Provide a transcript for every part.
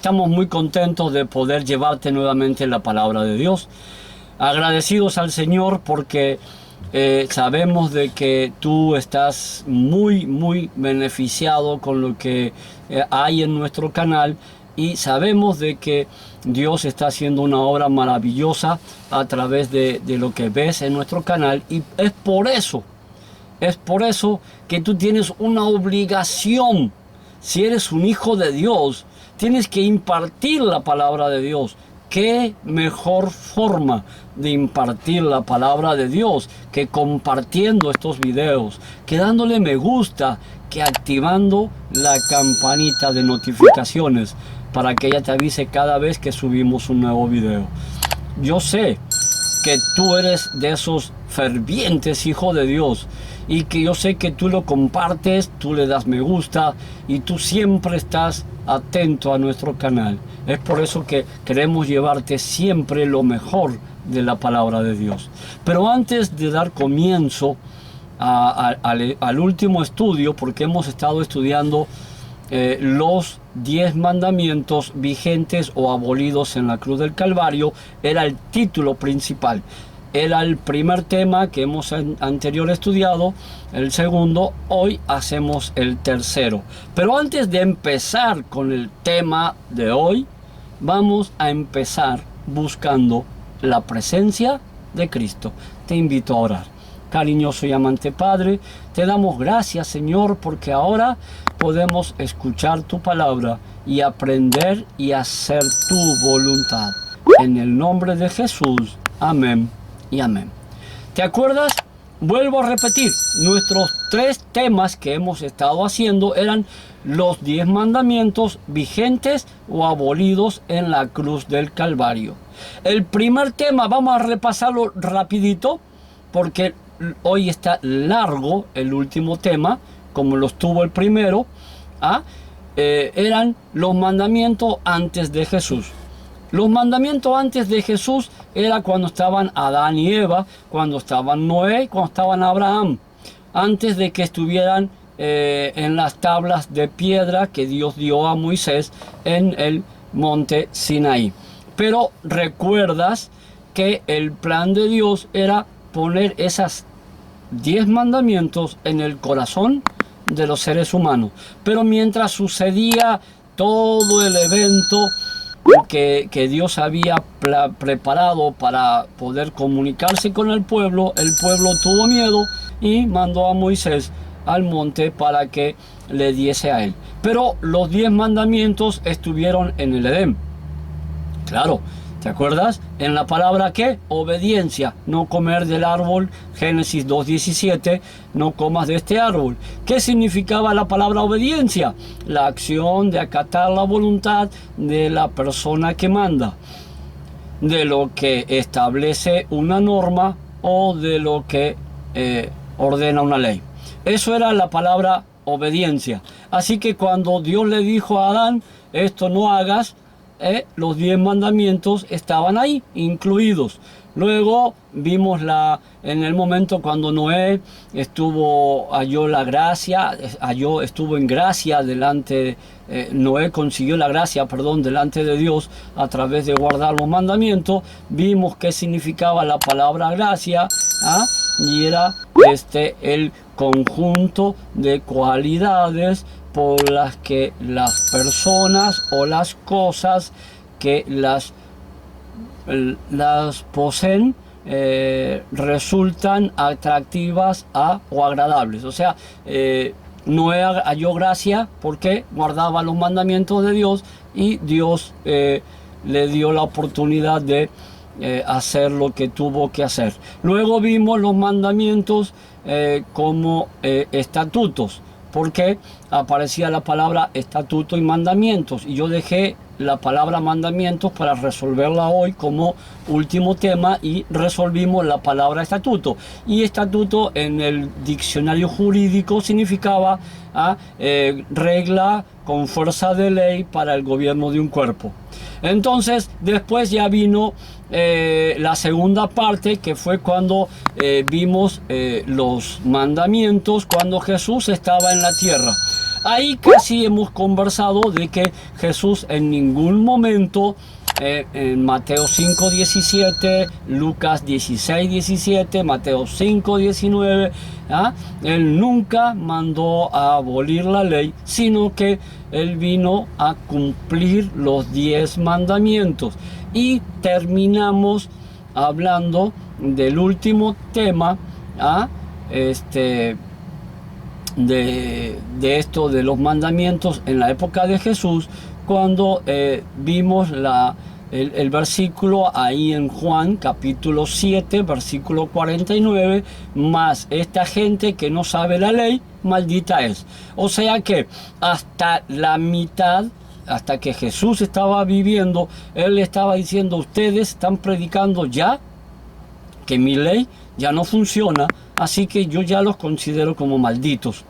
Estamos muy contentos de poder llevarte nuevamente la palabra de Dios. Agradecidos al Señor porque sabemos de que tú estás muy beneficiado con lo que hay en nuestro canal, y sabemos de que Dios está haciendo una obra maravillosa a través de lo que ves en nuestro canal, y es por eso que tú tienes una obligación. Si eres un hijo de Dios, tienes que impartir la palabra de Dios. ¿Qué mejor forma de impartir la palabra de Dios que compartiendo estos videos, que dándole me gusta, que activando la campanita de notificaciones para que ella te avise cada vez que subimos un nuevo video? Yo sé que tú eres de esos fervientes hijos de Dios, y que yo sé que tú lo compartes, tú le das me gusta y tú siempre estás atento a nuestro canal. Es por eso que queremos llevarte siempre lo mejor de la palabra de Dios. Pero antes de dar comienzo al último estudio, porque hemos estado estudiando los 10 mandamientos vigentes o abolidos en la cruz del Calvario, era el título principal. Era el primer tema que hemos anterior estudiado, el segundo, hoy hacemos el tercero. Pero antes de empezar con el tema de hoy, vamos a empezar buscando la presencia de Cristo. Te invito a orar. Cariñoso y amante Padre, te damos gracias, Señor, porque ahora podemos escuchar tu palabra y aprender y hacer tu voluntad. En el nombre de Jesús, amén y amén. ¿Te acuerdas? Vuelvo a repetir, nuestros 3 temas que hemos estado haciendo eran los 10 mandamientos vigentes o abolidos en la cruz del Calvario. El primer tema, vamos a repasarlo rapidito, porque hoy está largo el último tema, como lo estuvo el primero. Eran los mandamientos antes de Jesús. Los mandamientos antes de Jesús era cuando estaban Adán y Eva, cuando estaban Noé, cuando estaban Abraham, antes de que estuvieran en las tablas de piedra que Dios dio a Moisés en el monte Sinaí. Pero recuerdas que el plan de Dios era poner esas 10 mandamientos en el corazón de los seres humanos. Pero mientras sucedía todo el evento que Dios había preparado para poder comunicarse con el pueblo tuvo miedo y mandó a Moisés al monte para que le diese a él. Pero los 10 mandamientos estuvieron en el Edén. Claro, ¿te acuerdas? En la palabra ¿qué? Obediencia. No comer del árbol, Génesis 2:17, no comas de este árbol. ¿Qué significaba la palabra obediencia? La acción de acatar la voluntad de la persona que manda, de lo que establece una norma o de lo que ordena una ley. Eso era la palabra obediencia. Así que cuando Dios le dijo a Adán, esto no hagas, los 10 mandamientos estaban ahí, incluidos. Luego vimos en el momento cuando Noé halló la gracia, estuvo en gracia delante, Noé consiguió la gracia, delante de Dios a través de guardar los mandamientos. Vimos qué significaba la palabra gracia, y era el conjunto de cualidades por las que las personas o las cosas que las poseen resultan atractivas o agradables. O sea, Noé halló gracia porque guardaba los mandamientos de Dios, y Dios le dio la oportunidad de hacer lo que tuvo que hacer. Luego vimos los mandamientos como estatutos, porque aparecía la palabra estatuto y mandamientos, y yo dejé la palabra mandamientos para resolverla hoy como último tema, y resolvimos la palabra estatuto. Y estatuto en el diccionario jurídico significaba regla con fuerza de ley para el gobierno de un cuerpo. Entonces después ya vino la segunda parte, que fue cuando vimos los mandamientos cuando Jesús estaba en la tierra. Ahí casi hemos conversado de que Jesús en ningún momento, en Mateo 5:17, Lucas 16:17, Mateo 5:19, ¿ah? Él nunca mandó a abolir la ley, sino que Él vino a cumplir los 10 mandamientos. Y terminamos hablando del último tema, ¿ah? De esto de los mandamientos en la época de Jesús, cuando vimos el versículo ahí en Juan capítulo 7 versículo 49, más esta gente que no sabe la ley, maldita es. O sea que hasta la mitad, hasta que Jesús estaba viviendo, Él estaba diciendo: ustedes están predicando ya que mi ley ya no funciona, así que yo ya los considero como malditos.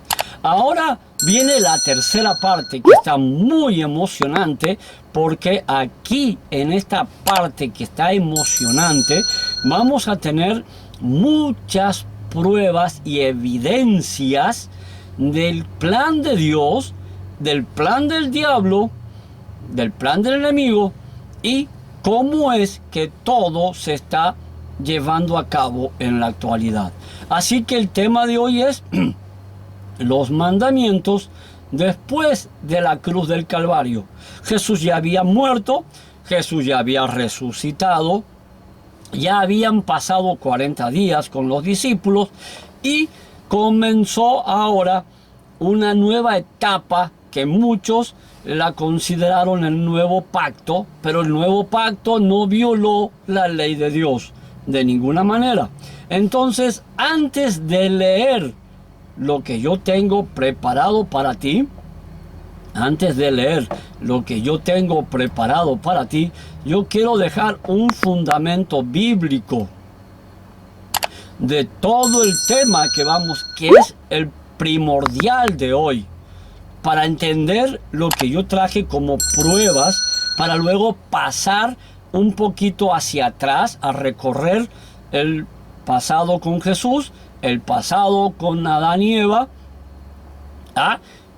Ahora viene la tercera parte, que está muy emocionante, porque aquí en esta parte que está emocionante vamos a tener muchas pruebas y evidencias del plan de Dios, del plan del diablo, del plan del enemigo, y cómo es que todo se está llevando a cabo en la actualidad. Así que el tema de hoy es los mandamientos después de la cruz del Calvario. Jesús ya había muerto, Jesús ya había resucitado, ya habían pasado 40 días con los discípulos y comenzó ahora una nueva etapa que muchos la consideraron el nuevo pacto, pero el nuevo pacto no violó la ley de Dios de ninguna manera. Entonces, antes de leer lo que yo tengo preparado para ti, yo quiero dejar un fundamento bíblico de todo el tema que es el primordial de hoy, para entender lo que yo traje como pruebas, para luego pasar un poquito hacia atrás a recorrer el pasado con Jesús, el pasado con Adán y Eva,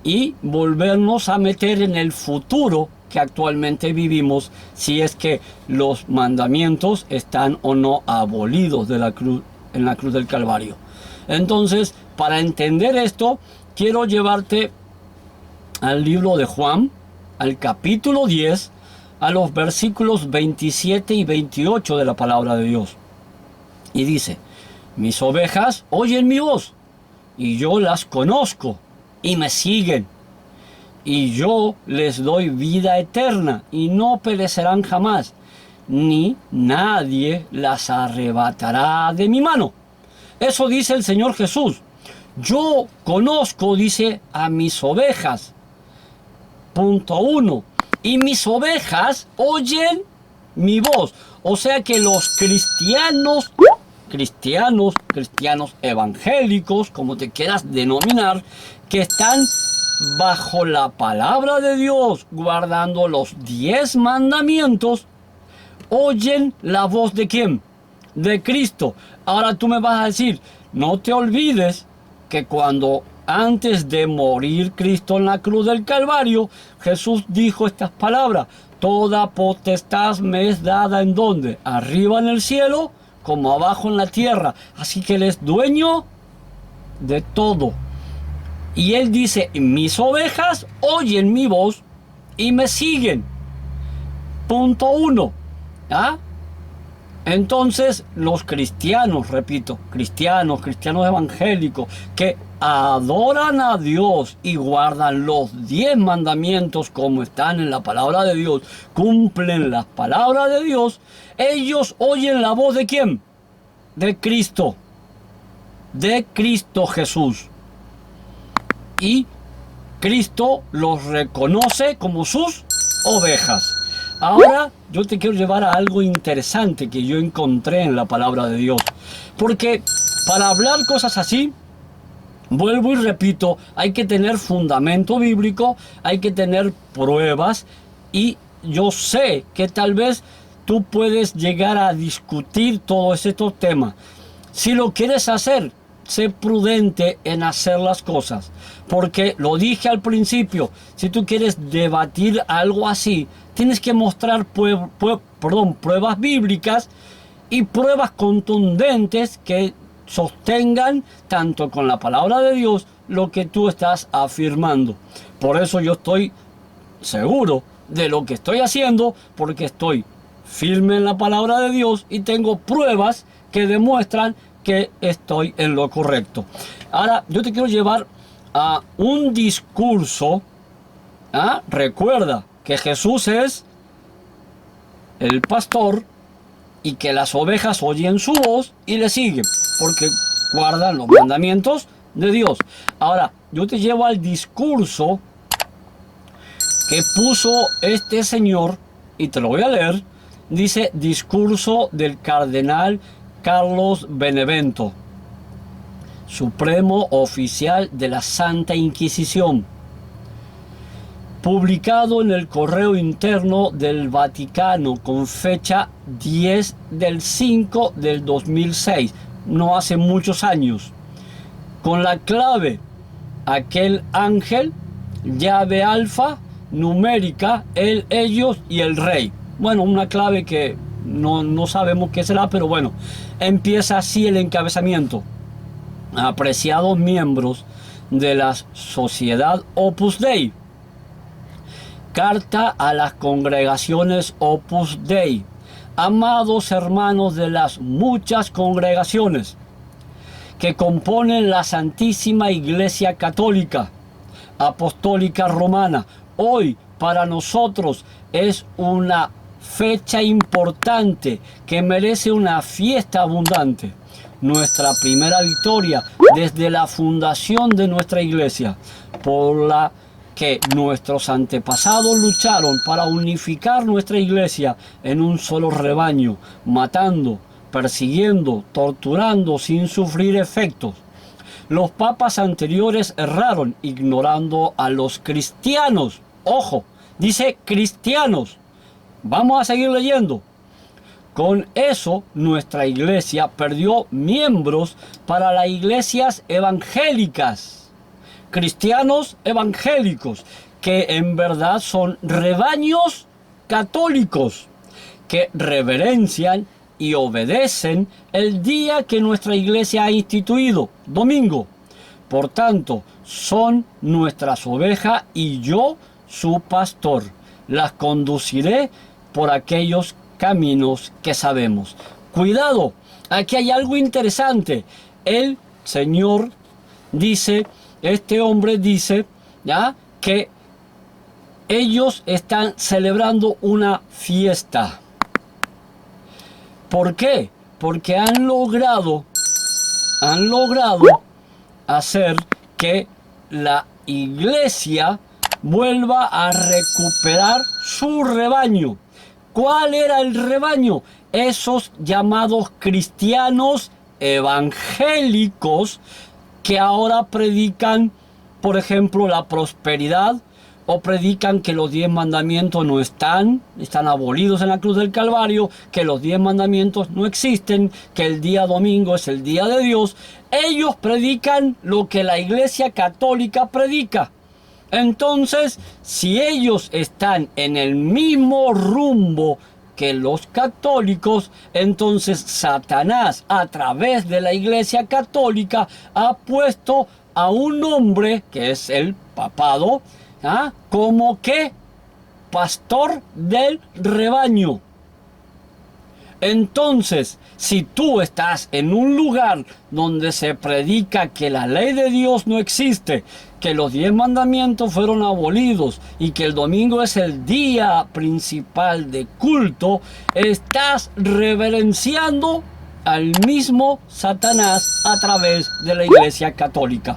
y volvernos a meter en el futuro que actualmente vivimos, si es que los mandamientos están o no abolidos de la cruz, en la cruz del Calvario. Entonces, para entender esto, quiero llevarte al libro de Juan, al capítulo 10, a los versículos 27 y 28 de la palabra de Dios. Y dice: mis ovejas oyen mi voz, y yo las conozco, y me siguen. Y yo les doy vida eterna, y no perecerán jamás, ni nadie las arrebatará de mi mano. Eso dice el Señor Jesús. Yo conozco, dice, a mis ovejas. Punto 1. Y mis ovejas oyen mi voz. O sea que los cristianos evangélicos, como te quieras denominar, que están bajo la palabra de Dios, guardando los 10 mandamientos, oyen la voz ¿de quién? De Cristo. Ahora tú me vas a decir: no te olvides que cuando antes de morir Cristo en la cruz del Calvario, Jesús dijo estas palabras: toda potestad me es dada, ¿en dónde? Arriba en el cielo, como abajo en la tierra. Así que Él es dueño de todo. Y Él dice: mis ovejas oyen mi voz y me siguen. Punto 1. Entonces, los cristianos, repito, cristianos evangélicos, que adoran a Dios y guardan los 10 mandamientos como están en la palabra de Dios, cumplen las palabras de Dios, ellos oyen la voz ¿de quién? De Cristo Jesús. Y Cristo los reconoce como sus ovejas. Ahora yo te quiero llevar a algo interesante que yo encontré en la palabra de Dios. Porque para hablar cosas así, vuelvo y repito, hay que tener fundamento bíblico, hay que tener pruebas, y yo sé que tal vez tú puedes llegar a discutir todos estos temas. Si lo quieres hacer, sé prudente en hacer las cosas. Porque lo dije al principio, si tú quieres debatir algo así, tienes que mostrar pruebas bíblicas y pruebas contundentes que sostengan tanto con la palabra de Dios lo que tú estás afirmando. Por eso yo estoy seguro de lo que estoy haciendo, porque estoy firme en la palabra de Dios y tengo pruebas que demuestran que estoy en lo correcto. Ahora yo te quiero llevar a un discurso. Recuerda que Jesús es el pastor y que las ovejas oyen su voz y le siguen porque guardan los mandamientos de Dios. Ahora yo te llevo al discurso que puso este señor y te lo voy a leer. Dice: discurso del cardenal Carlos Benevento, supremo oficial de la Santa Inquisición, publicado en el Correo Interno del Vaticano con fecha 10 del 5 del 2006, no hace muchos años, con la clave aquel ángel, llave alfa, numérica, él, ellos y el rey. Bueno, una clave que no sabemos qué será, pero bueno, empieza así el encabezamiento. Apreciados miembros de la Sociedad Opus Dei. Carta a las congregaciones Opus Dei. Amados hermanos de las muchas congregaciones que componen la Santísima Iglesia Católica Apostólica Romana, hoy para nosotros es una fecha importante que merece una fiesta abundante. Nuestra primera victoria desde la fundación de nuestra iglesia, por la que nuestros antepasados lucharon para unificar nuestra iglesia en un solo rebaño, matando, persiguiendo, torturando sin sufrir efectos. Los papas anteriores erraron ignorando a los cristianos. Ojo, dice cristianos. Vamos a seguir leyendo. Con eso, nuestra iglesia perdió miembros para las iglesias evangélicas. Cristianos evangélicos, que en verdad son rebaños católicos, que reverencian y obedecen el día que nuestra iglesia ha instituido, domingo. Por tanto, son nuestras ovejas y yo, su pastor. Las conduciré por aquellos caminos que sabemos. Cuidado, aquí hay algo interesante. El Señor dice, este hombre dice, ¿ya?, que ellos están celebrando una fiesta. ¿Por qué? Porque han logrado hacer que la iglesia vuelva a recuperar su rebaño. ¿Cuál era el rebaño? Esos llamados cristianos evangélicos que ahora predican, por ejemplo, la prosperidad, o predican que los 10 mandamientos no están abolidos en la cruz del Calvario, que los 10 mandamientos no existen, que el día domingo es el día de Dios. Ellos predican lo que la Iglesia Católica predica. Entonces, si ellos están en el mismo rumbo que los católicos, entonces Satanás, a través de la Iglesia Católica, ha puesto a un hombre, que es el papado, como que pastor del rebaño. Entonces, si tú estás en un lugar donde se predica que la ley de Dios no existe, que los 10 mandamientos fueron abolidos y que el domingo es el día principal de culto, estás reverenciando al mismo Satanás a través de la Iglesia Católica.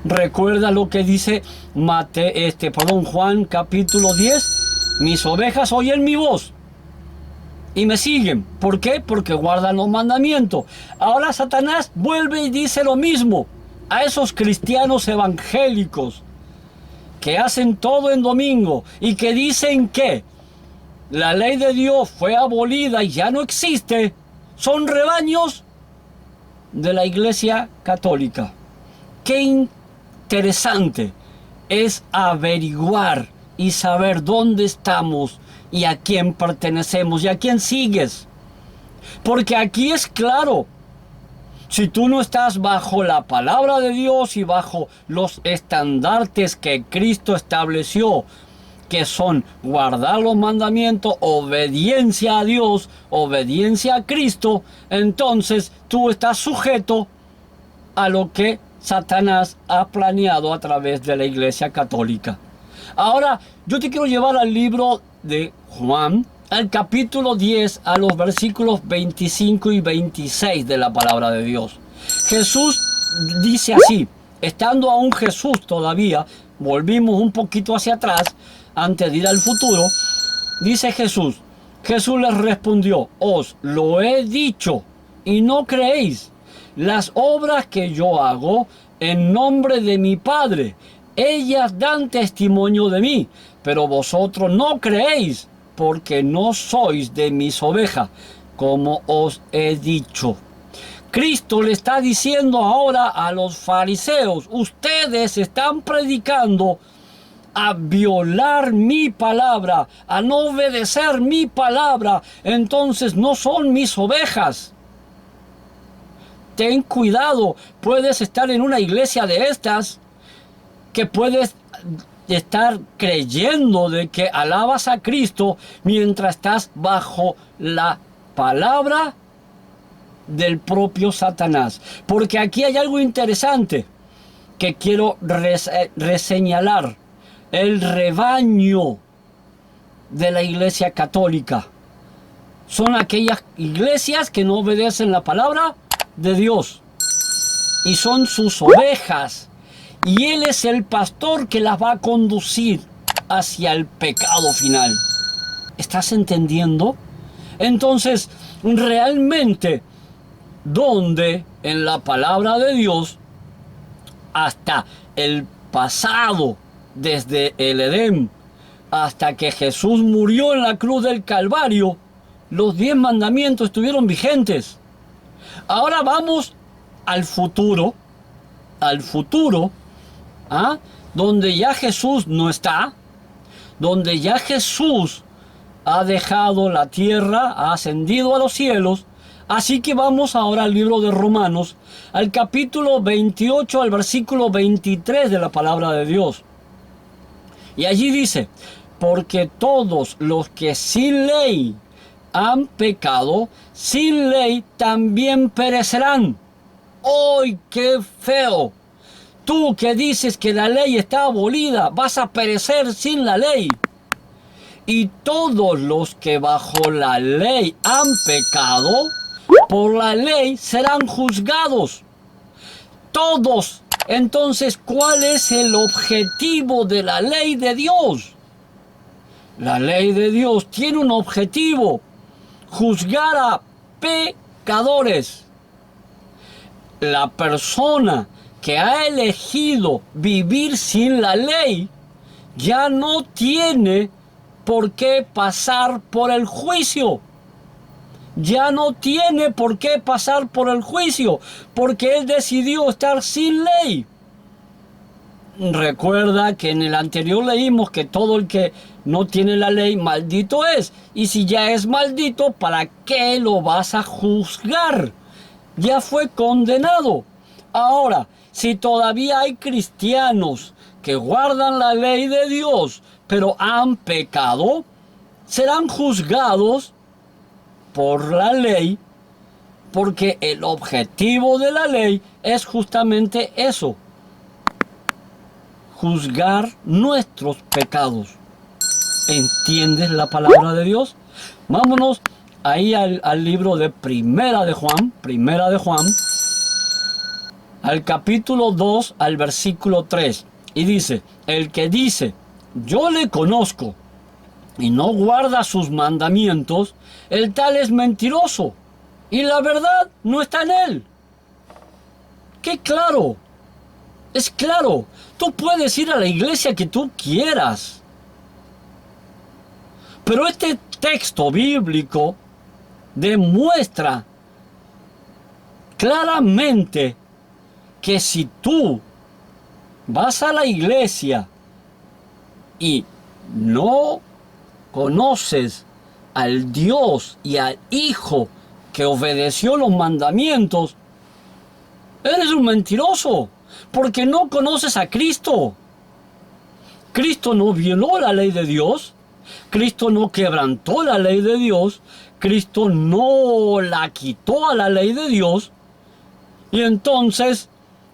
Recuerda lo que dice Juan capítulo 10. Mis ovejas oyen mi voz y me siguen. ¿Por qué? Porque guardan los mandamientos. Ahora Satanás vuelve y dice lo mismo a esos cristianos evangélicos que hacen todo en domingo y que dicen que la ley de Dios fue abolida y ya no existe. Son rebaños de la Iglesia Católica. Qué interesante es averiguar y saber dónde estamos y a quién pertenecemos y a quién sigues. Porque aquí es claro, si tú no estás bajo la palabra de Dios y bajo los estandartes que Cristo estableció, que son guardar los mandamientos, obediencia a Dios, obediencia a Cristo, entonces tú estás sujeto a lo que Satanás ha planeado a través de la Iglesia Católica. Ahora, yo te quiero llevar al libro de Juan, al capítulo 10, a los versículos 25 y 26 de la palabra de Dios. Jesús dice así, estando aún Jesús todavía, volvimos un poquito hacia atrás, antes de ir al futuro, dice Jesús les respondió, os lo he dicho y no creéis. Las obras que yo hago en nombre de mi Padre, ellas dan testimonio de mí, pero vosotros no creéis, porque no sois de mis ovejas, como os he dicho. Cristo le está diciendo ahora a los fariseos, ustedes están predicando a violar mi palabra, a no obedecer mi palabra, entonces no son mis ovejas. Ten cuidado, puedes estar en una iglesia de estas que puedes estar creyendo de que alabas a Cristo mientras estás bajo la palabra del propio Satanás. Porque aquí hay algo interesante que quiero reseñalar. El rebaño de la Iglesia Católica son aquellas iglesias que no obedecen la palabra de Dios y son sus ovejas, y Él es el pastor que las va a conducir hacia el pecado final. ¿Estás entendiendo? Entonces, realmente, ¿dónde en la palabra de Dios hasta el pasado, desde el Edén hasta que Jesús murió en la cruz del Calvario, los 10 mandamientos estuvieron vigentes? Ahora vamos al futuro, ¿ah? Donde ya Jesús no está, donde ya Jesús ha dejado la tierra, ha ascendido a los cielos. Así que vamos ahora al libro de Romanos, al capítulo 28, al versículo 23 de la palabra de Dios. Y allí dice, porque todos los que sin ley han pecado, sin ley también perecerán. ¡Ay, qué feo! Tú que dices que la ley está abolida, vas a perecer sin la ley. Y todos los que bajo la ley han pecado, por la ley serán juzgados. Todos. Entonces, ¿cuál es el objetivo de la ley de Dios? La ley de Dios tiene un objetivo: juzgar a pecadores. La persona que ha elegido vivir sin la ley ya no tiene por qué pasar por el juicio. Ya no tiene por qué pasar por el juicio, porque él decidió estar sin ley. Recuerda que en el anterior leímos que todo el que no tiene la ley, maldito es. Y si ya es maldito, ¿para qué lo vas a juzgar? Ya fue condenado. Ahora, si todavía hay cristianos que guardan la ley de Dios, pero han pecado, serán juzgados por la ley, porque el objetivo de la ley es justamente eso: juzgar nuestros pecados. ¿Entiendes la palabra de Dios? Vámonos ahí al libro de Primera de Juan, al capítulo 2, al versículo 3. Y dice, el que dice, yo le conozco, y no guarda sus mandamientos, el tal es mentiroso, y la verdad no está en él. ¡Qué claro! Es claro, tú puedes ir a la iglesia que tú quieras, pero este texto bíblico demuestra claramente que si tú vas a la iglesia y no conoces al Dios y al Hijo que obedeció los mandamientos, eres un mentiroso, porque no conoces a Cristo. Cristo no violó la ley de Dios, Cristo no quebrantó la ley de Dios, Cristo no la quitó a la ley de Dios, y entonces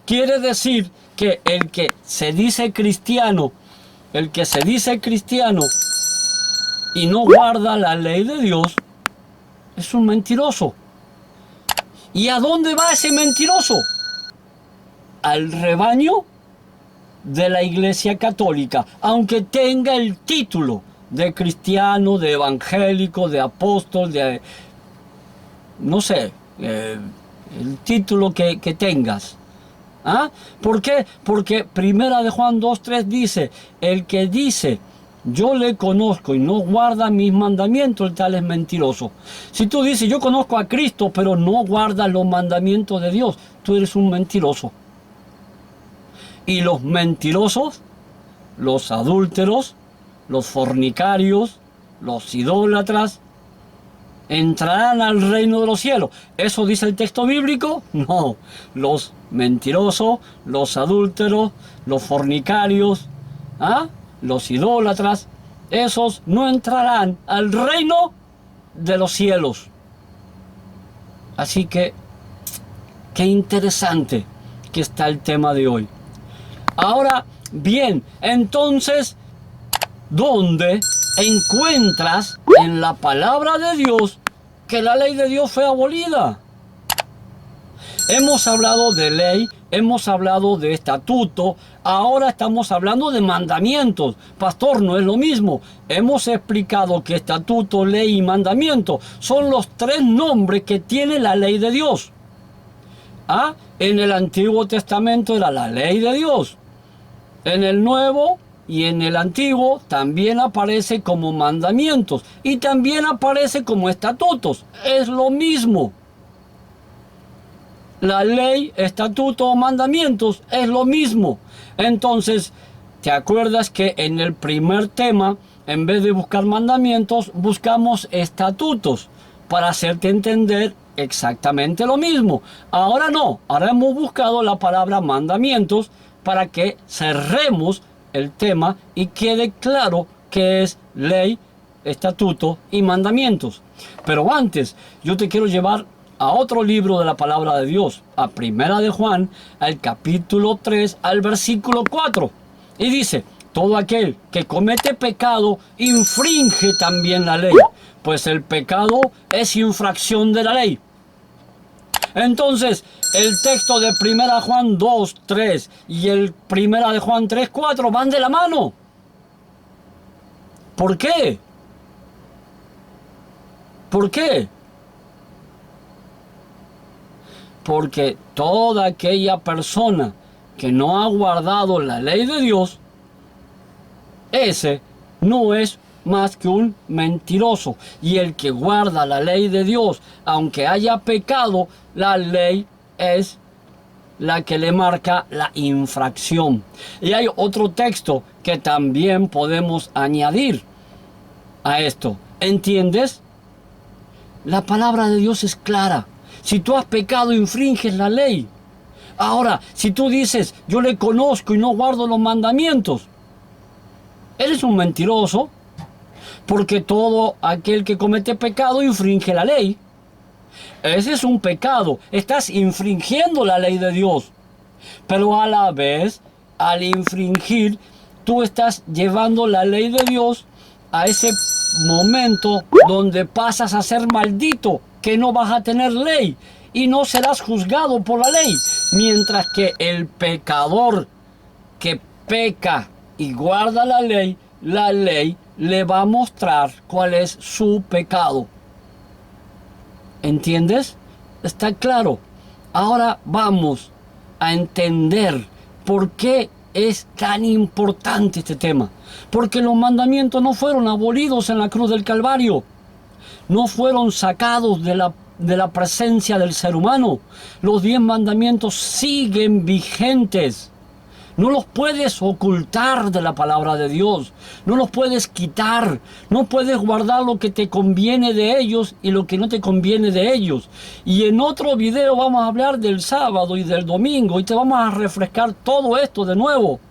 quiere decir que el que se dice cristiano y no guarda la ley de Dios, es un mentiroso. ¿Y a dónde va ese mentiroso? Al rebaño de la Iglesia Católica, aunque tenga el título de cristiano, de evangélico, de apóstol, de no sé, el título que tengas. ¿Ah? ¿Por qué? Porque Primera de Juan 2:3 dice, el que dice yo le conozco y no guarda mis mandamientos, el tal es mentiroso. Si tú dices yo conozco a Cristo pero no guardas los mandamientos de Dios, tú eres un mentiroso. Y los mentirosos, los adúlteros, los fornicarios, los idólatras, entrarán al reino de los cielos. ¿Eso dice el texto bíblico? No. Los mentirosos, los adúlteros, los fornicarios, los idólatras, esos no entrarán al reino de los cielos. Así que, qué interesante que está el tema de hoy. Ahora, bien, entonces, ¿dónde encuentras en la palabra de Dios que la ley de Dios fue abolida? Hemos hablado de ley, hemos hablado de estatuto, ahora estamos hablando de mandamientos. Pastor, no es lo mismo. Hemos explicado que estatuto, ley y mandamiento son los tres nombres que tiene la ley de Dios. En el Antiguo Testamento era la ley de Dios. En el Nuevo y en el Antiguo también aparece como mandamientos y también aparece como estatutos. Es lo mismo. La ley, estatuto o mandamientos es lo mismo. Entonces, ¿te acuerdas que en el primer tema, en vez de buscar mandamientos, buscamos estatutos para hacerte entender exactamente lo mismo? Ahora no, ahora hemos buscado la palabra mandamientos para que cerremos el tema y quede claro que es ley, estatuto y mandamientos. Pero antes, yo te quiero llevar a otro libro de la palabra de Dios, a Primera de Juan, al capítulo 3, al versículo 4. Y dice, todo aquel que comete pecado infringe también la ley, pues el pecado es infracción de la ley. Entonces, el texto de Primera Juan 2:3 y el Primera de Juan 3:4 van de la mano. ¿Por qué? ¿Por qué? Porque toda aquella persona que no ha guardado la ley de Dios, ese no es más que un mentiroso. Y el que guarda la ley de Dios, aunque haya pecado, la ley es la que le marca la infracción. Y hay otro texto que también podemos añadir a esto. ¿Entiendes? La palabra de Dios es clara. Si tú has pecado, infringes la ley. Ahora, si tú dices, yo le conozco y no guardo los mandamientos, eres un mentiroso, porque todo aquel que comete pecado infringe la ley. Ese es un pecado. Estás infringiendo la ley de Dios. Pero a la vez, al infringir, tú estás llevando la ley de Dios a ese momento donde pasas a ser maldito, que no vas a tener ley y no serás juzgado por la ley. Mientras que el pecador que peca y guarda la ley le va a mostrar cuál es su pecado. ¿Entiendes? Está claro. Ahora vamos a entender por qué es tan importante este tema. Porque los mandamientos no fueron abolidos en la cruz del Calvario. No fueron sacados de la de la presencia del ser humano. Los 10 mandamientos siguen vigentes. No los puedes ocultar de la palabra de Dios. No los puedes quitar. No puedes guardar lo que te conviene de ellos y lo que no te conviene de ellos. Y en otro video vamos a hablar del sábado y del domingo y te vamos a refrescar todo esto de nuevo.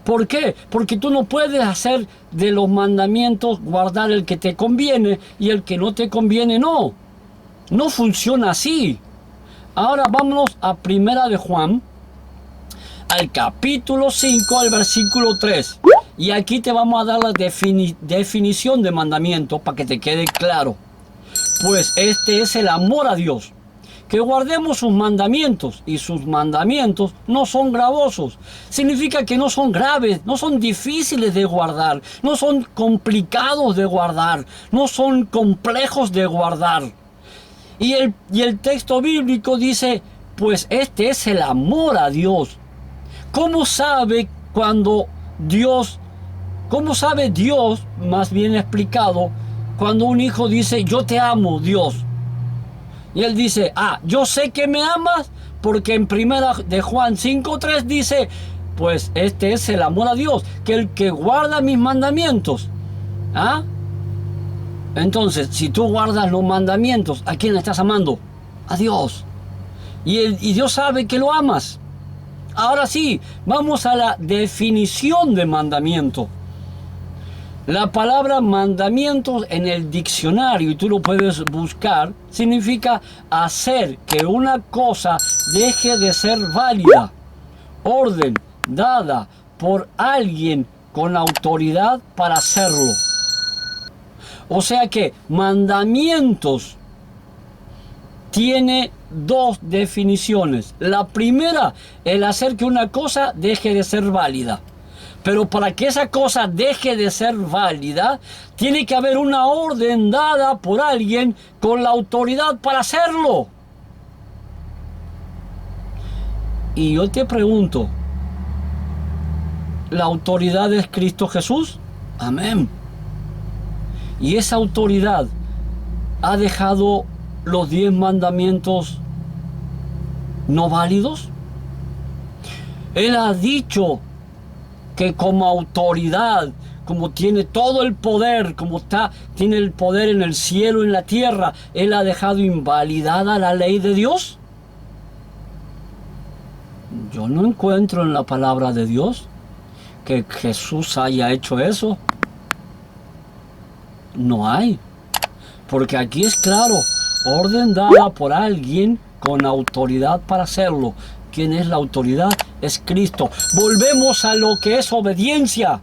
¿Por qué? Porque tú no puedes hacer de los mandamientos guardar el que te conviene y el que no te conviene no. No funciona así. Ahora vámonos a Primera de Juan, al capítulo 5, al versículo 3. Y aquí te vamos a dar la definición de mandamiento para que te quede claro. Pues este es el amor a Dios, que guardemos sus mandamientos, y sus mandamientos no son gravosos. Significa que no son graves, no son difíciles de guardar, no son complicados de guardar, no son complejos de guardar. Y el texto bíblico dice, pues este es el amor a Dios. ¿Cómo sabe Dios, más bien explicado, cuando un hijo dice, yo te amo, Dios? Y él dice, yo sé que me amas, porque en Primera de Juan 5:3 dice, pues este es el amor a Dios, que el que guarda mis mandamientos. Entonces, si tú guardas los mandamientos, ¿a quién estás amando? A Dios. Y Dios sabe que lo amas. Ahora sí, vamos a la definición de mandamiento. La palabra mandamientos en el diccionario, y tú lo puedes buscar, significa hacer que una cosa deje de ser válida. Orden dada por alguien con autoridad para hacerlo. O sea que mandamientos tiene dos definiciones. La primera, el hacer que una cosa deje de ser válida. Pero para que esa cosa deje de ser válida, tiene que haber una orden dada por alguien con la autoridad para hacerlo. Y yo te pregunto, ¿la autoridad es Cristo Jesús? Amén. Y esa autoridad ha dejado los 10 mandamientos no válidos. Él ha dicho que como autoridad, como tiene todo el poder, tiene el poder en el cielo y en la tierra, Él ha dejado invalidada la ley de Dios. Yo no encuentro en la palabra de Dios que Jesús haya hecho eso. No hay. Porque aquí es claro, orden dada por alguien con autoridad para hacerlo. ¿Quién es la autoridad? Es Cristo. Volvemos a lo que es obediencia.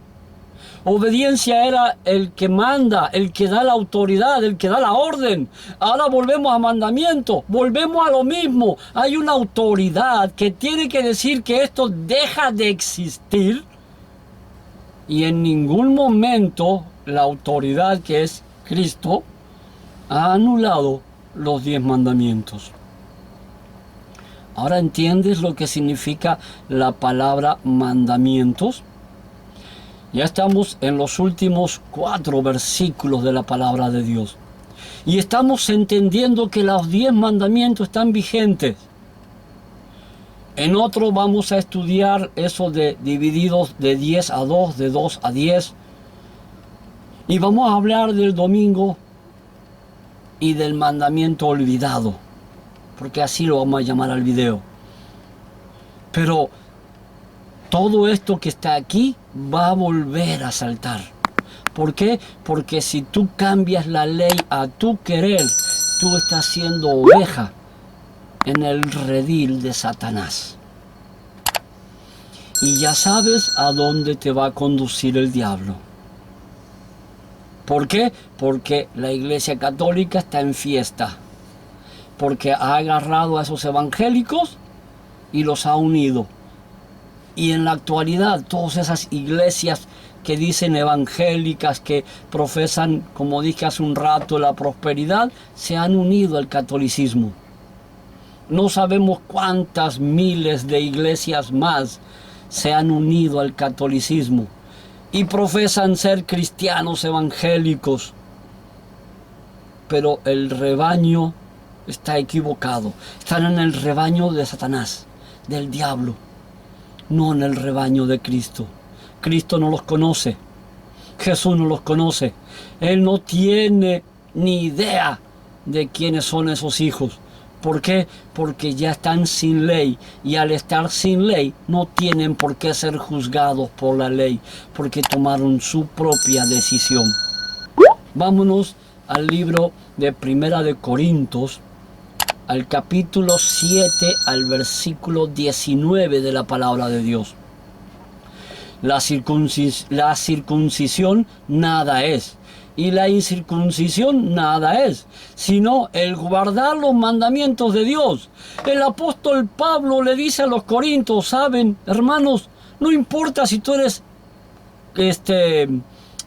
Obediencia era el que manda, el que da la autoridad, el que da la orden. Ahora volvemos a mandamiento, volvemos a lo mismo. Hay una autoridad que tiene que decir que esto deja de existir. Y en ningún momento la autoridad, que es Cristo, ha anulado los 10 mandamientos. ¿Ahora entiendes lo que significa la palabra mandamientos? Ya estamos en los últimos 4 versículos de la palabra de Dios. Y estamos entendiendo que los 10 mandamientos están vigentes. En otro vamos a estudiar eso de divididos de 10 a 2, de 2 a 10. Y vamos a hablar del domingo y del mandamiento olvidado, porque así lo vamos a llamar al video. Pero todo esto que está aquí va a volver a saltar. ¿Por qué? Porque si tú cambias la ley a tu querer, tú estás siendo oveja en el redil de Satanás. Y ya sabes a dónde te va a conducir el diablo. ¿Por qué? Porque la Iglesia Católica está en fiesta. Porque ha agarrado a esos evangélicos y los ha unido. Y en la actualidad, todas esas iglesias que dicen evangélicas, que profesan, como dije hace un rato, la prosperidad, se han unido al catolicismo. No sabemos cuántas miles de iglesias más se han unido al catolicismo y profesan ser cristianos evangélicos. Pero el rebaño está equivocado. Están en el rebaño de Satanás, del diablo, no en el rebaño de Cristo. Cristo no los conoce. Jesús no los conoce. Él no tiene ni idea de quiénes son esos hijos. ¿Por qué? Porque ya están sin ley, y al estar sin ley no tienen por qué ser juzgados por la ley, porque tomaron su propia decisión. Vámonos al libro de Primera de Corintios, al capítulo 7, al versículo 19 de la palabra de Dios. La circuncisión nada es, y la incircuncisión nada es, sino el guardar los mandamientos de Dios. El apóstol Pablo le dice a los corintios, saben, hermanos, no importa si tú eres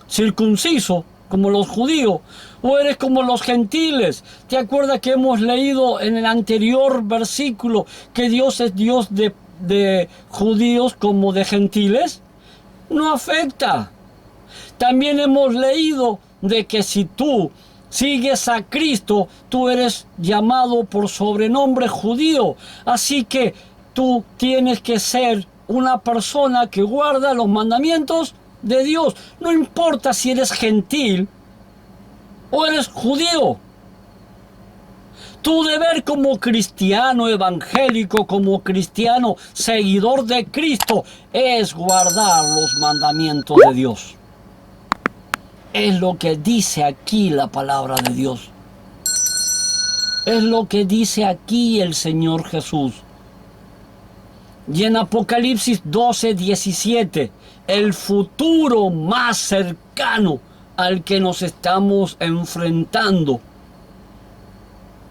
circunciso, como los judíos, o eres como los gentiles. ¿Te acuerdas que hemos leído en el anterior versículo que Dios es Dios de judíos como de gentiles? No afecta. También hemos leído de que si tú sigues a Cristo, tú eres llamado por sobrenombre judío. Así que tú tienes que ser una persona que guarda los mandamientos de Dios. No importa si eres gentil o eres judío. Tu deber como cristiano evangélico, como cristiano seguidor de Cristo, es guardar los mandamientos de Dios. Es lo que dice aquí la palabra de Dios. Es lo que dice aquí el Señor Jesús. Y en Apocalipsis 12:17, el futuro más cercano al que nos estamos enfrentando,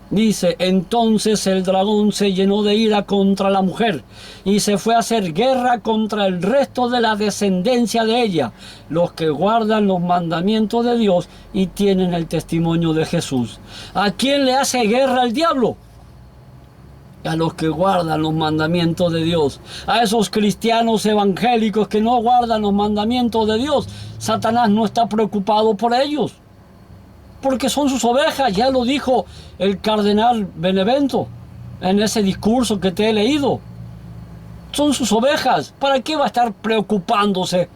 dice, entonces el dragón se llenó de ira contra la mujer y se fue a hacer guerra contra el resto de la descendencia de ella, los que guardan los mandamientos de Dios y tienen el testimonio de Jesús. ¿A quién le hace guerra el diablo? A los que guardan los mandamientos de Dios. A esos cristianos evangélicos que no guardan los mandamientos de Dios, Satanás no está preocupado por ellos, porque son sus ovejas. Ya lo dijo el cardenal Benevento en ese discurso que te he leído. Son sus ovejas. ¿Para qué va a estar preocupándose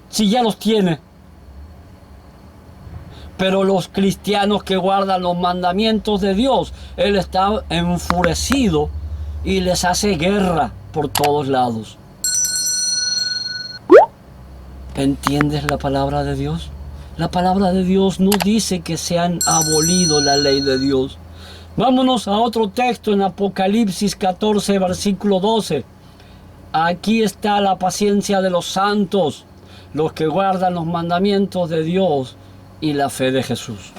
si ya los tiene? Pero los cristianos que guardan los mandamientos de Dios, Él está enfurecido y les hace guerra por todos lados. ¿Entiendes la palabra de Dios? La palabra de Dios no dice que se han abolido la ley de Dios. Vámonos a otro texto en Apocalipsis 14, versículo 12. Aquí está la paciencia de los santos, los que guardan los mandamientos de Dios y la fe de Jesús.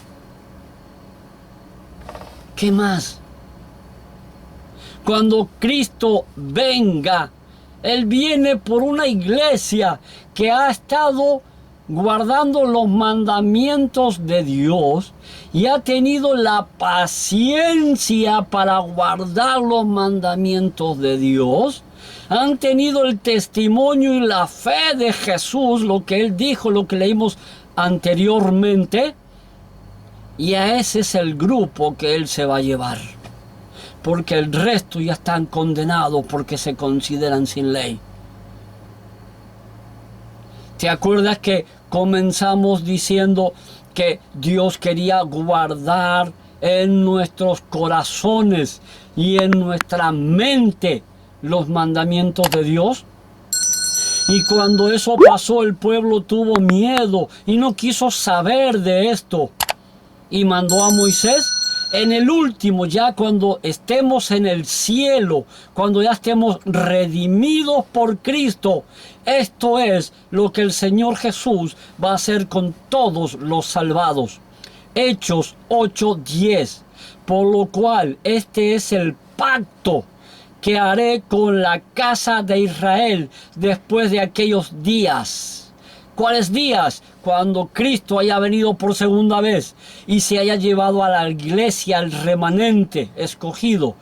¿Qué más? Cuando Cristo venga, Él viene por una iglesia que ha estado guardando los mandamientos de Dios y ha tenido la paciencia para guardar los mandamientos de Dios. Han tenido el testimonio y la fe de Jesús, lo que Él dijo, lo que leímos anteriormente, y a ese es el grupo que Él se va a llevar, porque el resto ya están condenados porque se consideran sin ley. ¿Te acuerdas que comenzamos diciendo que Dios quería guardar en nuestros corazones y en nuestra mente los mandamientos de Dios? Y cuando eso pasó, el pueblo tuvo miedo y no quiso saber de esto. Y mandó a Moisés. En el último, ya cuando estemos en el cielo, cuando ya estemos redimidos por Cristo, esto es lo que el Señor Jesús va a hacer con todos los salvados. Hechos 8:10. Por lo cual, este es el pacto que haré con la casa de Israel después de aquellos días. ¿Cuáles días? Cuando Cristo haya venido por segunda vez y se haya llevado a la iglesia, al remanente escogido.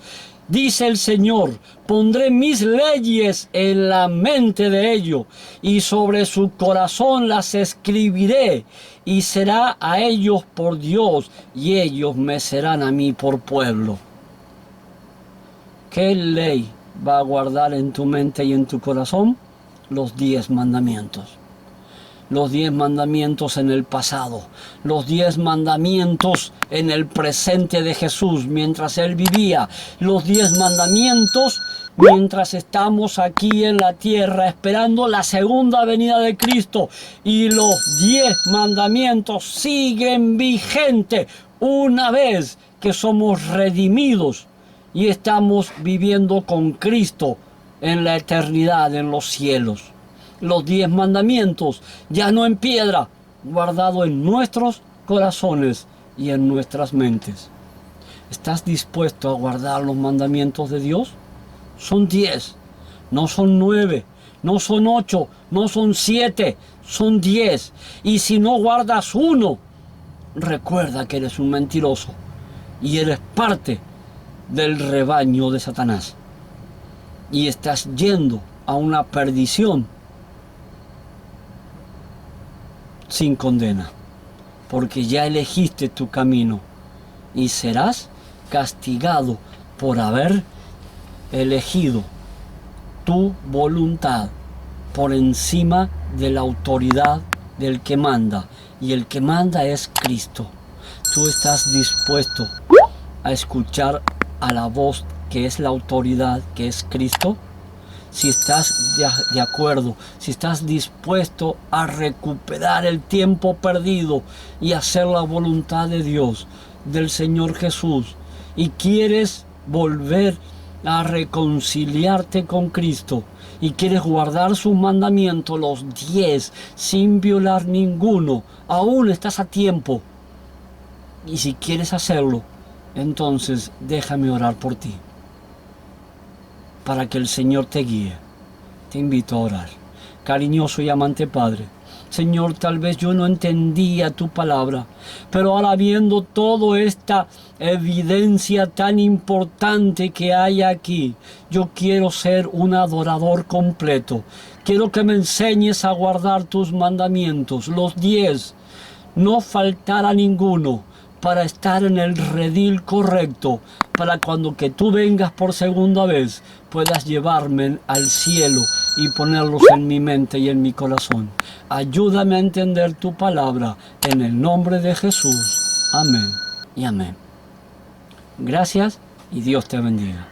Dice el Señor, pondré mis leyes en la mente de ellos, y sobre su corazón las escribiré, y será a ellos por Dios, y ellos me serán a mí por pueblo. ¿Qué ley va a guardar en tu mente y en tu corazón? Los 10 mandamientos. Los 10 mandamientos en el pasado, los 10 mandamientos en el presente de Jesús mientras Él vivía, los 10 mandamientos mientras estamos aquí en la tierra esperando la segunda venida de Cristo, y los 10 mandamientos siguen vigentes una vez que somos redimidos y estamos viviendo con Cristo en la eternidad, en los cielos. Los 10 mandamientos, ya no en piedra, guardado en nuestros corazones y en nuestras mentes. ¿Estás dispuesto a guardar los mandamientos de Dios? Son 10, no son 9, no son 8, no son 7, son 10. Y si no guardas uno, recuerda que eres un mentiroso y eres parte del rebaño de Satanás. Y estás yendo a una perdición sin condena, porque ya elegiste tu camino y serás castigado por haber elegido tu voluntad por encima de la autoridad del que manda, y el que manda es Cristo. ¿Tú estás dispuesto a escuchar a la voz que es la autoridad, que es Cristo? Si estás de acuerdo, si estás dispuesto a recuperar el tiempo perdido y hacer la voluntad de Dios, del Señor Jesús, y quieres volver a reconciliarte con Cristo y quieres guardar sus mandamientos, los 10, sin violar ninguno, aún estás a tiempo. Y si quieres hacerlo, entonces déjame orar por ti, para que el Señor te guíe. Te invito a orar. Cariñoso y amante Padre, Señor, tal vez yo no entendía tu palabra, pero ahora viendo toda esta evidencia tan importante que hay aquí, yo quiero ser un adorador completo. Quiero que me enseñes a guardar tus mandamientos, los 10, no faltar a ninguno, para estar en el redil correcto, para cuando que tú vengas por segunda vez, puedas llevarme al cielo y ponerlos en mi mente y en mi corazón. Ayúdame a entender tu palabra, en el nombre de Jesús. Amén y amén. Gracias y Dios te bendiga.